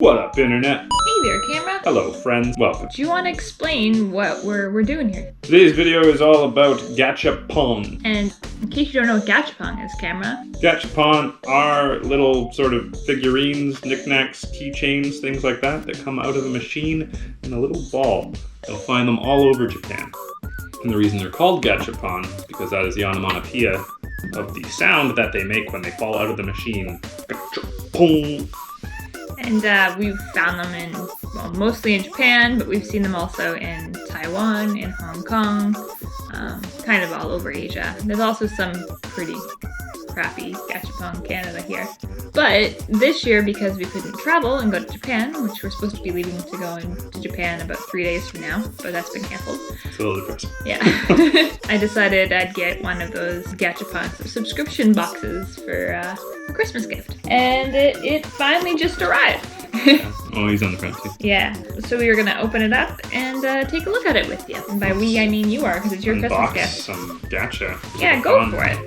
What up, Internet? Hey there, camera. Hello, friends. Welcome. Do you want to explain what we're doing here? Today's video is all about GACHAPON. And in case you don't know what GACHAPON is, camera. GACHAPON are little sort of figurines, knickknacks, keychains, things like that come out of a machine in a little ball. You'll find them all over Japan. And the reason they're called GACHAPON is because that is the onomatopoeia of the sound that they make when they fall out of the machine. GACHAPON. And we've found them in, well, mostly in Japan, but we've seen them also in Taiwan, in Hong Kong, kind of all over Asia. There's also some pretty crappy GACHAPON Canada here. But this year, because we couldn't travel and go to Japan, which we're supposed to be leaving to go to Japan about 3 days from now, but that's been canceled. It's a little depressing. Yeah. I decided I'd get one of those GACHAPON subscription boxes for a Christmas gift. And it finally just arrived. Oh, he's on the front too. Yeah. So we were going to open it up and take a look at it with you. And by we, I mean you are, because it's your Unbox Christmas gift. some gacha. Yeah, go for it.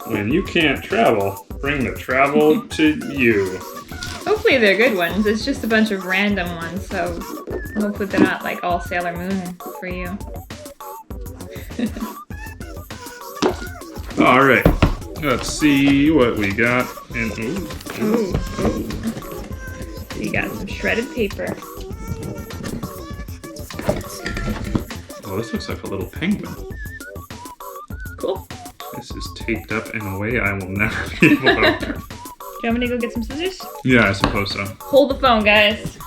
When you can't travel, bring the travel to you. Hopefully they're good ones. It's just a bunch of random ones, so hopefully they're not like all Sailor Moon for you. Alright, let's see what we got. And Ooh. We got some shredded paper. Oh, this looks like a little penguin. Cool. This is taped up in a way I will never be able to open. Do you want me to go get some scissors? Yeah, I suppose so. Hold the phone, guys.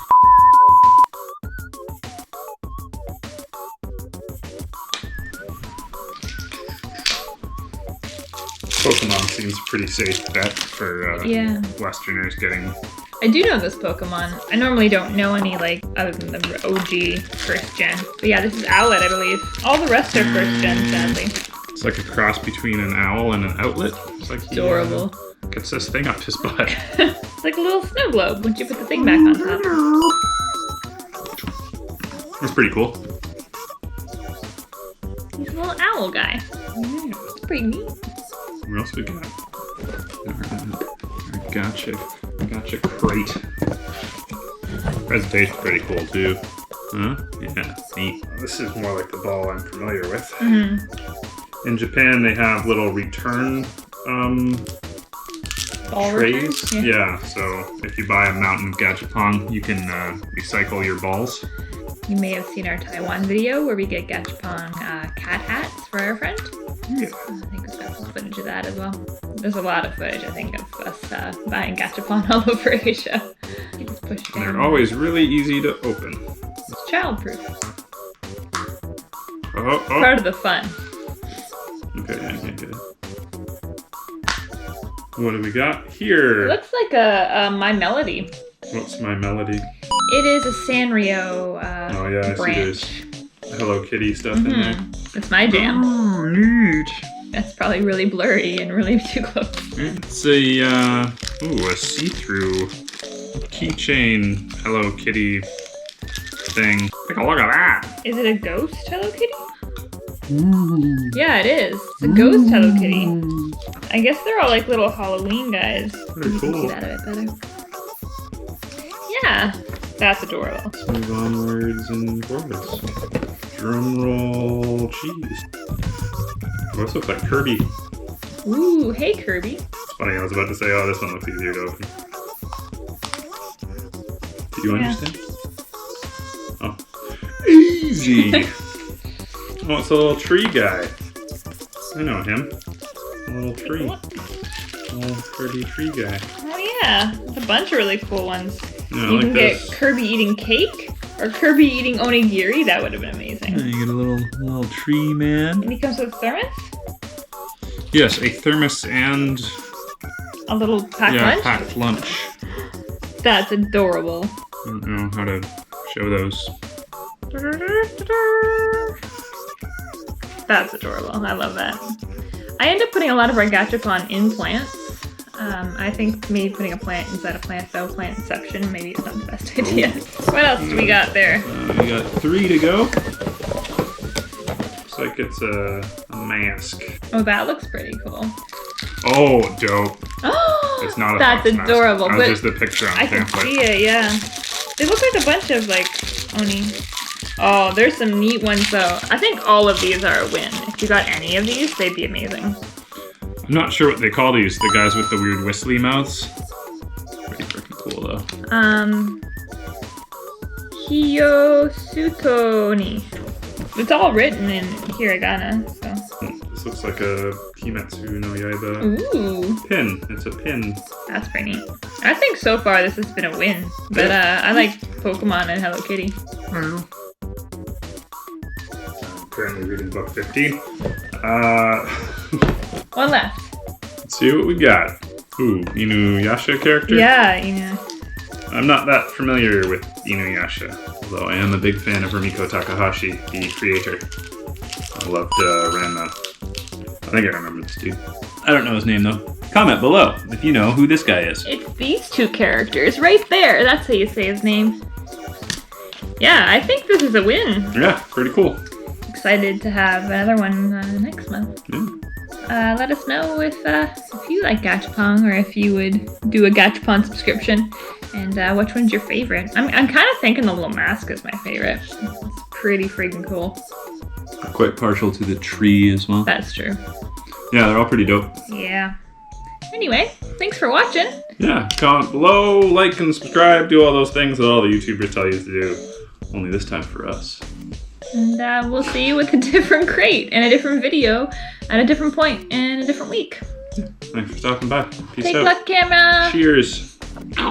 Pokemon seems a pretty safe bet for Yeah. Westerners getting... I do know this Pokemon. I normally don't know any, like, other than the OG first gen. But yeah, this is Owlet, I believe. All the rest are first gen, sadly. It's like a cross between an owl and an outlet. It's like he Adorable. gets this thing up his butt. It's like a little snow globe once you put the thing back on top. That's pretty cool. He's a little owl guy. Yeah. It's pretty neat. What else we got? Our gotcha crate. Presentation's pretty cool too. Huh? Yeah, neat. This is more like the ball I'm familiar with. Mm-hmm. In Japan, they have little return Ball trays. return? Yeah, so if you buy a mountain of gachapon, you can recycle your balls. You may have seen our Taiwan video where we get GACHAPON cat hats for our friend. Yeah. I think we've got some footage of that as well. There's a lot of footage, I think, of us buying GACHAPON all over Asia. You just push it And down. they're always really easy to open. It's childproof. Oh. Part of the fun. Okay, I can't get it. What do we got here? It looks like a My Melody. What's my melody? It is a Sanrio Oh yeah, I see branch. there's Hello Kitty stuff in there. It's my jam. Oh, neat. That's probably really blurry and really too close. It's a see-through keychain Hello Kitty thing. Take a look at that. Is it a ghost Hello Kitty? Yeah, it is. It's a ghost Hello Kitty. I guess they're all like little Halloween guys. Pretty You can cool. see that a bit better. Yeah, that's adorable. Let's move onwards and forwards. Drum roll cheese. Oh, this looks like Kirby. Ooh, hey Kirby. It's funny, I was about to say, oh, this one looks easier to open. Do you understand? Oh. Easy! Oh, it's a little tree guy. I know him. A little tree. A little Kirby tree guy. Oh yeah, there's a bunch of really cool ones. Yeah, I You like can this. get Kirby eating cake or Kirby eating onigiri. That would have been amazing. You get a little tree man. And he comes with a thermos, Yes, a thermos and a little packed lunch. packed lunch. That's adorable. I don't know how to show those. That's adorable. I love that. I end up putting a lot of our GACHAPON in plants. I think maybe putting a plant inside a plant, though, plant inception, maybe it's not the best idea. What else do we got there? We got 3 to go. Looks like it's a mask. Oh, that looks pretty cool. Oh, dope. Oh, It's not a that's fox mask. adorable. That But was just the picture on the I can pamphlet. see it, yeah. They look like a bunch of like Oni. Oh, there's some neat ones though. I think all of these are a win. If you got any of these, they'd be amazing. I'm not sure what they call these, the guys with the weird whistly mouths. Pretty freaking cool though. Hiyosutoni. It's all written in hiragana, so. This looks like a Kimetsu no Yaiba Ooh, pin. It's a pin. that's pretty neat. I think so far this has been a win, but I like Pokemon and Hello Kitty. I'm currently reading book 15. One left. Let's see what we got. Ooh, Inuyasha character? Yeah, you know. I'm not that familiar with Inuyasha, although I am a big fan of Rumiko Takahashi, the creator. I loved Ranma. I think I remember this dude. I don't know his name though. Comment below if you know who this guy is. It's these two characters right there. That's how you say his name. Yeah, I think this is a win. Yeah, pretty cool. Excited to have another one next month. Yeah. Let us know if you like Gachapon or if you would do a Gachapon subscription, and which one's your favorite. I'm kind of thinking the little mask is my favorite. It's pretty freaking cool. I'm quite partial to the tree as well. That's true. Yeah, they're all pretty dope. Yeah. Anyway, thanks for watching. Yeah, comment below, like and subscribe, do all those things that all the YouTubers tell you to do. Only this time for us. And we'll see you with a different crate and a different video at a different point in a different week. Thanks for stopping by. Peace Take out. luck, camera. Cheers.